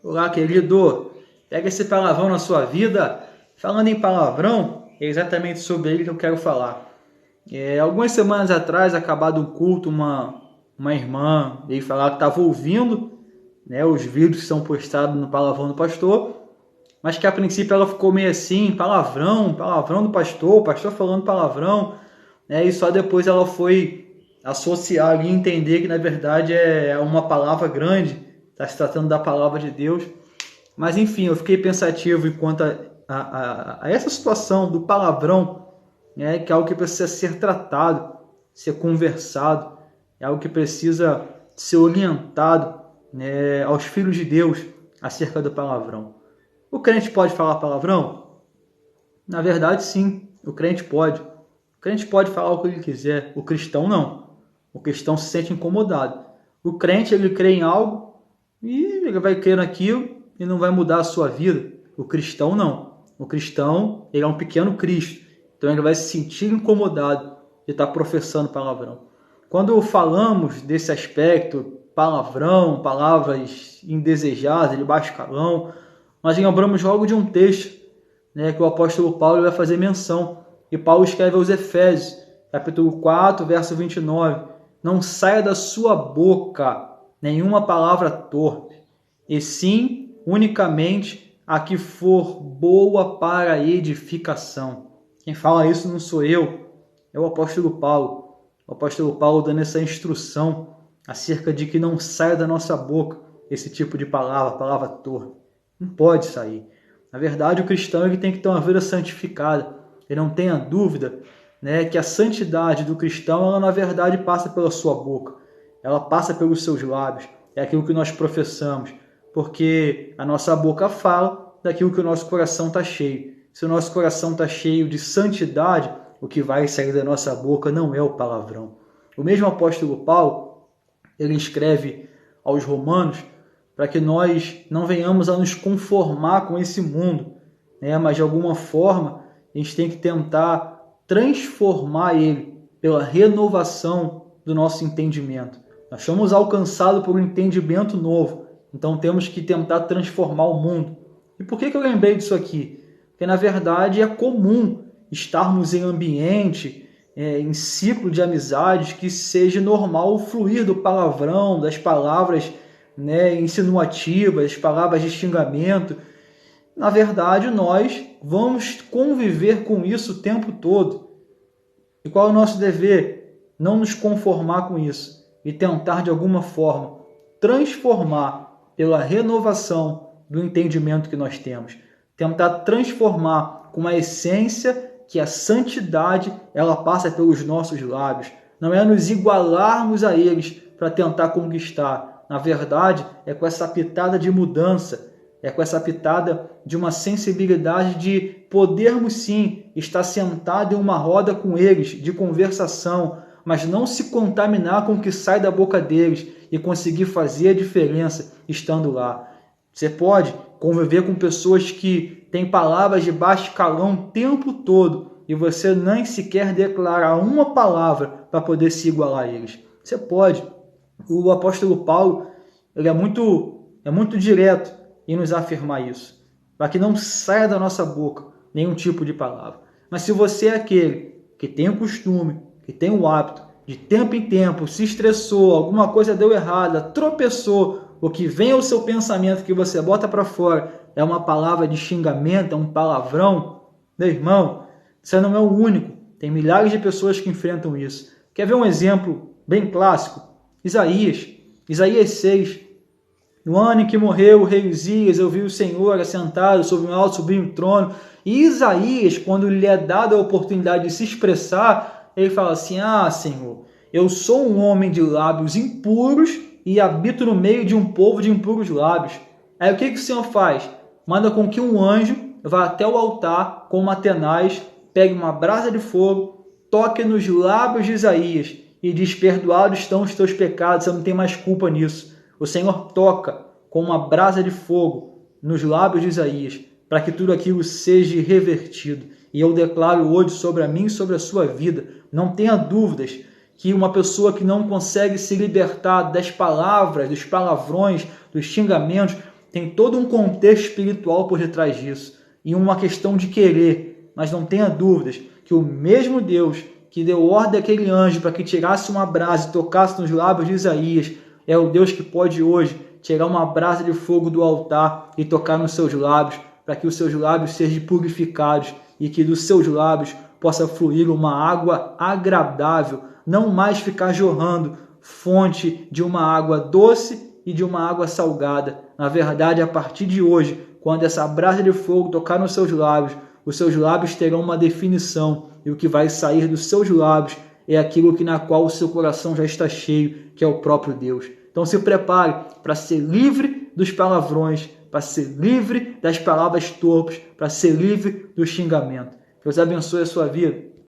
Olá, querido. Pega esse palavrão na sua vida. Falando em palavrão, é exatamente sobre ele que eu quero falar. Algumas semanas atrás, acabado o culto, uma irmã veio falar que estava ouvindo, né, os vídeos que são postados no palavrão do pastor, mas que a princípio ela ficou meio assim, palavrão do pastor, o pastor falando palavrão, né, e só depois ela foi associar e entender que na verdade é uma palavra grande, está se tratando da palavra de Deus. Mas enfim, eu fiquei pensativo enquanto a essa situação do palavrão, né, que é algo que precisa ser tratado, ser conversado, é algo que precisa ser orientado, né, aos filhos de Deus acerca do palavrão. O crente pode falar palavrão? Na verdade, sim, o crente pode. O crente pode falar o que ele quiser, o cristão não. O cristão se sente incomodado. O crente, ele crê em algo e ele vai crer naquilo e não vai mudar a sua vida. O cristão não. O cristão, ele é um pequeno Cristo. Então ele vai se sentir incomodado de estar professando palavrão. Quando falamos desse aspecto, palavrão, palavras indesejadas, de baixo calão, nós lembramos logo de um texto, né, que o apóstolo Paulo vai fazer menção. E Paulo escreve aos Efésios, capítulo 4, verso 29. Não saia da sua boca nenhuma palavra torpe, e sim unicamente a que for boa para a edificação. Quem fala isso não sou eu, é o apóstolo Paulo. O apóstolo Paulo dando essa instrução acerca de que não saia da nossa boca esse tipo de palavra torpe. Não pode sair. Na verdade, o cristão ele tem que ter uma vida santificada. Ele não tenha dúvida, né, que a santidade do cristão, ela na verdade passa pela sua boca. Ela passa pelos seus lábios. É aquilo que nós professamos. Porque a nossa boca fala daquilo que o nosso coração está cheio. Se o nosso coração está cheio de santidade, o que vai sair da nossa boca não é o palavrão. O mesmo apóstolo Paulo, ele escreve aos Romanos para que nós não venhamos a nos conformar com esse mundo, né? Mas de alguma forma a gente tem que tentar transformar ele pela renovação do nosso entendimento. Nós somos alcançados por um entendimento novo, então temos que tentar transformar o mundo. E por que eu lembrei disso aqui? Porque na verdade é comum estarmos em ambiente, em ciclo de amizades, que seja normal o fluir do palavrão, das palavras, né, insinuativas, palavras de xingamento. Na verdade, nós vamos conviver com isso o tempo todo. E qual é o nosso dever? Não nos conformar com isso e tentar, de alguma forma, transformar pela renovação do entendimento que nós temos. Tentar transformar com a essência que a santidade ela passa pelos nossos lábios. Não é nos igualarmos a eles para tentar conquistar. Na verdade, é com essa pitada de mudança, é com essa pitada de uma sensibilidade de podermos sim estar sentado em uma roda com eles, de conversação, mas não se contaminar com o que sai da boca deles e conseguir fazer a diferença estando lá. Você pode conviver com pessoas que têm palavras de baixo calão o tempo todo e você nem sequer declarar uma palavra para poder se igualar a eles. Você pode. O apóstolo Paulo ele é muito direto em nos afirmar isso, para que não saia da nossa boca nenhum tipo de palavra. Mas se você é aquele que tem o costume, que tem o hábito, de tempo em tempo, se estressou, alguma coisa deu errada, tropeçou, o que vem ao seu pensamento que você bota para fora é uma palavra de xingamento, é um palavrão, meu irmão, você não é o único. Tem milhares de pessoas que enfrentam isso. Quer ver um exemplo bem clássico? Isaías 6. No ano em que morreu o rei Uzias, eu vi o Senhor assentado sobre um alto sublime trono. E Isaías, quando lhe é dada a oportunidade de se expressar, ele fala assim, Senhor, eu sou um homem de lábios impuros e habito no meio de um povo de impuros lábios. Aí o que o Senhor faz? Manda com que um anjo vá até o altar com uma tenaz, pegue uma brasa de fogo, toque nos lábios de Isaías e diz, perdoados estão os teus pecados, você não tem mais culpa nisso. O Senhor toca com uma brasa de fogo nos lábios de Isaías, para que tudo aquilo seja revertido. E eu declaro hoje sobre a mim e sobre a sua vida, não tenha dúvidas que uma pessoa que não consegue se libertar das palavras, dos palavrões, dos xingamentos, tem todo um contexto espiritual por detrás disso e uma questão de querer. Mas não tenha dúvidas que o mesmo Deus que deu ordem àquele anjo para que tirasse uma brasa e tocasse nos lábios de Isaías é o Deus que pode hoje tirar uma brasa de fogo do altar e tocar nos seus lábios, para que os seus lábios sejam purificados e que dos seus lábios possa fluir uma água agradável, não mais ficar jorrando fonte de uma água doce e de uma água salgada. Na verdade, a partir de hoje, quando essa brasa de fogo tocar nos seus lábios, os seus lábios terão uma definição e o que vai sair dos seus lábios é aquilo que na qual o seu coração já está cheio, que é o próprio Deus. Então se prepare para ser livre dos palavrões, para ser livre das palavras torpes, para ser livre do xingamento. Deus abençoe a sua vida.